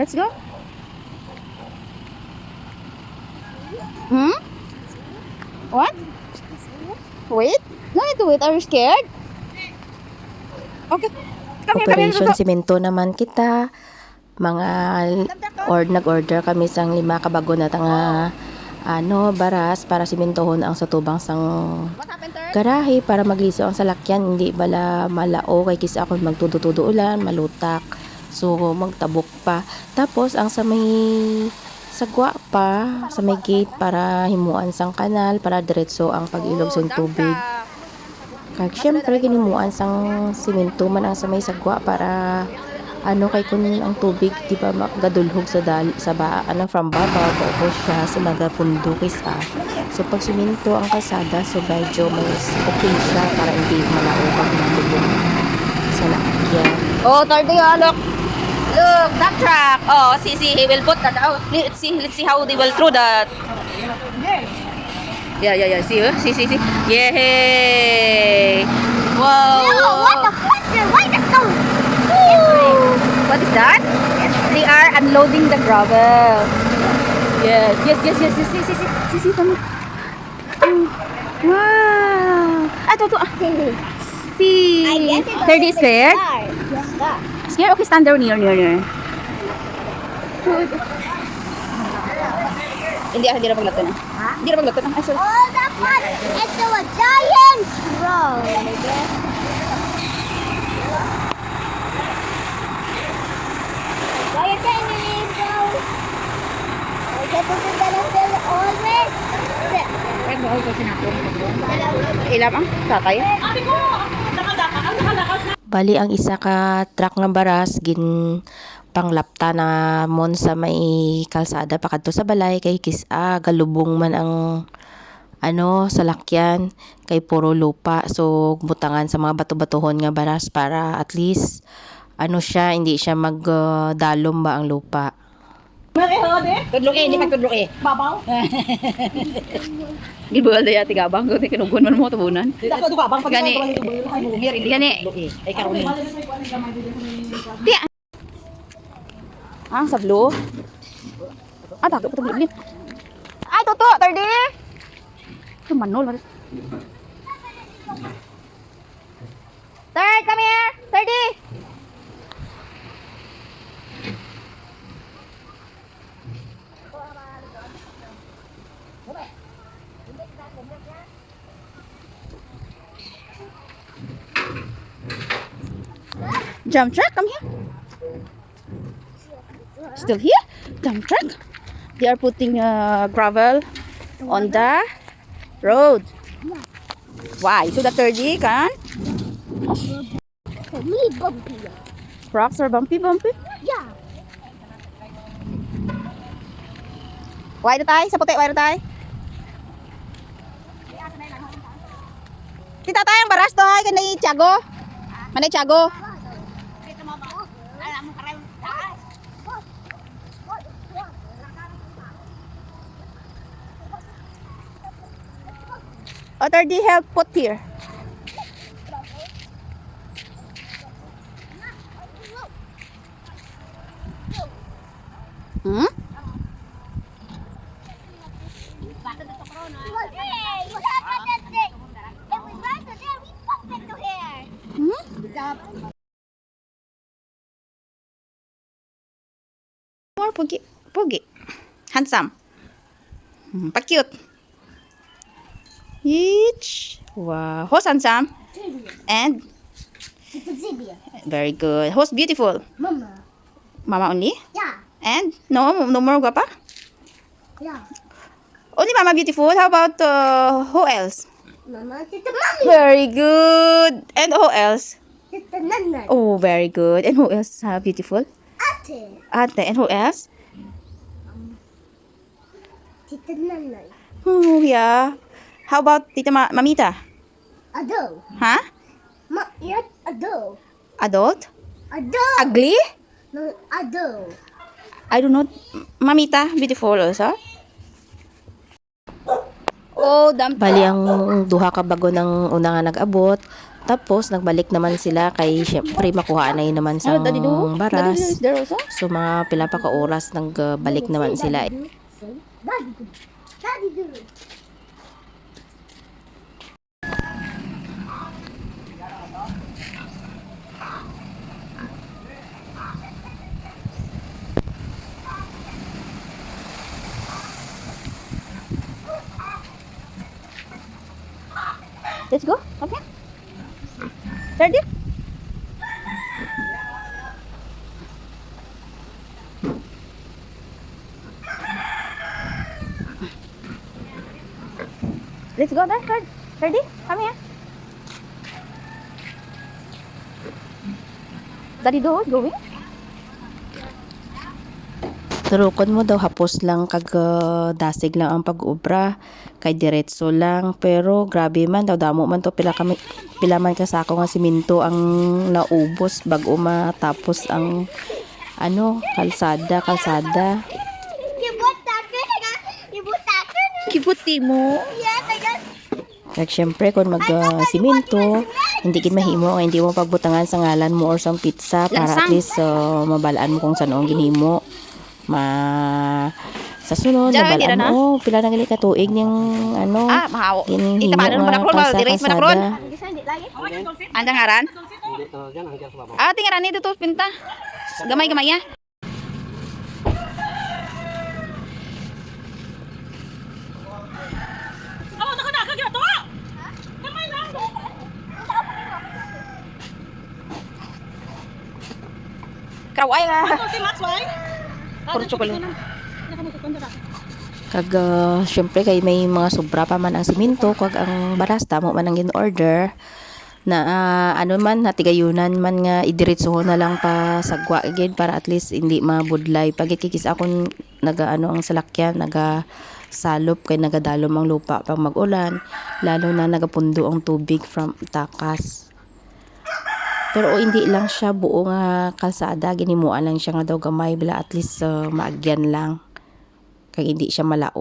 Let's go. Hmm? What? Wait? No need to wait. Are you scared? Okay. Come here, Operation Toto. Simento naman kita. Mga nag-order kami sang 5 kabago na tanga baras para simentohon ang satubang sang What happened, Third? garahe para magliso ang salakyan, hindi bala malao kay kisa ako magtudo-tudo ulan, malutak. So magtabok pa. Tapos ang sa may sagwa pa sa may gate para himuan sang kanal para diretso ang pag-ilog sa tubig. Kag syempre ginimuan sang simento man ang sa may sagwa para kay kun ang tubig di ba magadulhog sa from baba o siya sa nagapundok isa. So pag siminto ang kalsada so medyo mas okay siya para hindi malaubag ng tubig sa lakyan. Oh, Third, look. Look, that track. Oh, see, he will put that out. Let's see how they will throw that. Yeah. See. Yay! Wow! What the fuck? Why the sound? What is that? They are unloading the gravel. Yes. See, come. Wow! Toto. See. I guess it's Third is scared? Yeah. Scared? Okay, stand there near. Hindi na paglato na. Hindi na paglato na. Ay, sorry. Oh, that one! It's a giant road, I guess. Giant road. I get to the fill always. Ilam ang sakay. Bali ang isa ka truck nga baras gin panglapta na mon sa may kalsada pakadto sa balay kay galubong man ang salakyan kay puro lupa. So butangan sa mga bato-batohon nga baras para at least siya hindi siya magdalom ba ang lupa. Tudlok hindi pagtudlok Babaw. Di ba alda yati gabang ko kinugon man mo tabunan. Dako duka bang Gani. Gani. ay karon ni. Di. Sa blue. Takot po blue. Ay, toto, Tardi. Manol. Third, come here. Tardi. Jump truck, come here. Still here? Dump truck. They are putting gravel on the road. Why? So the 30 can? For me, bumpy. Rocks are bumpy. Yeah. Why the tie? Sa puti, why the tie? Kita tayo ang baras to ay kanay Tiago. Manay Tiago. O 30 help put here. Hmm? Hey, what happened to this? If we run to there, we bump into here. Hmm? More pogi. Handsome. Pa-cute. Each. Wow. Who's handsome? And It's a zebra. very good. Who's beautiful? Mama. Mama only? Yeah. And no more guapa? Yeah. Only Mama beautiful. How about who else? Mama, it's a mommy. Very good. And who else? It's a nana. Oh, very good. And who else beautiful? Ate. Ate. And who else? Tita Nana. Oh, yeah. How about Tita Mamita? Ado. Huh? Yes, ado. Adult? Ado. Ugly? No, ado. I don't know. Mamita, beautiful also. Oh, damn. Bali ang duha ka bago ng una nga nag-abot. Tapos nagbalik naman sila kay syempre makuha na yun naman sa Daddy do? Daddy do baras. is there also? So mga pila pa ka oras nagbalik naman sila. Daddy do. Daddy do. Let's go. Okay. Ready? Let's go there. Ready? Come here. Daddy do going? Turukon mo daw hapos lang kag dasig lang ang pag-ubra kay diretso lang pero grabe man daw damo man to pila man ka sako nga simento ang naubos bago matapos ang kalsada. Ibut takin na. Ibut takin na. Kibuti mo. Yes, I got. Kag syempre kung simento hindi gid mahimo kay hindi mo pagbutangan sa ngalan mo or sa pizza para at Langsang. least mabalaan mo kung saan ang ginhimo sa sunod Diyan, tira mabalaan na. mo pila na gali ka tuig ning Mahaw. ginhimo Itabanon mo nga na kron, pa sa di-raise mo na kron. kalsada. Andang ngaran? Tingaran nito to pinta. Gamay-gamay ya. Kaway na. Puro chocolate. Kag syempre kay may mga sobra pa man ang simento kag ang baras tamo man ang gin-order na man natigayunan man nga idiretsohon na lang pa sagwa gid para at least hindi mabudlay pagkikis akon ang salakyan salop kay nagadalom ang lupa pag mag-ulan lalo na nagapundo ang tubig from takas. Pero hindi lang siya buo nga kalsada ginimuan lang siya nga daw gamay bila at least maagyan lang kay hindi siya malao.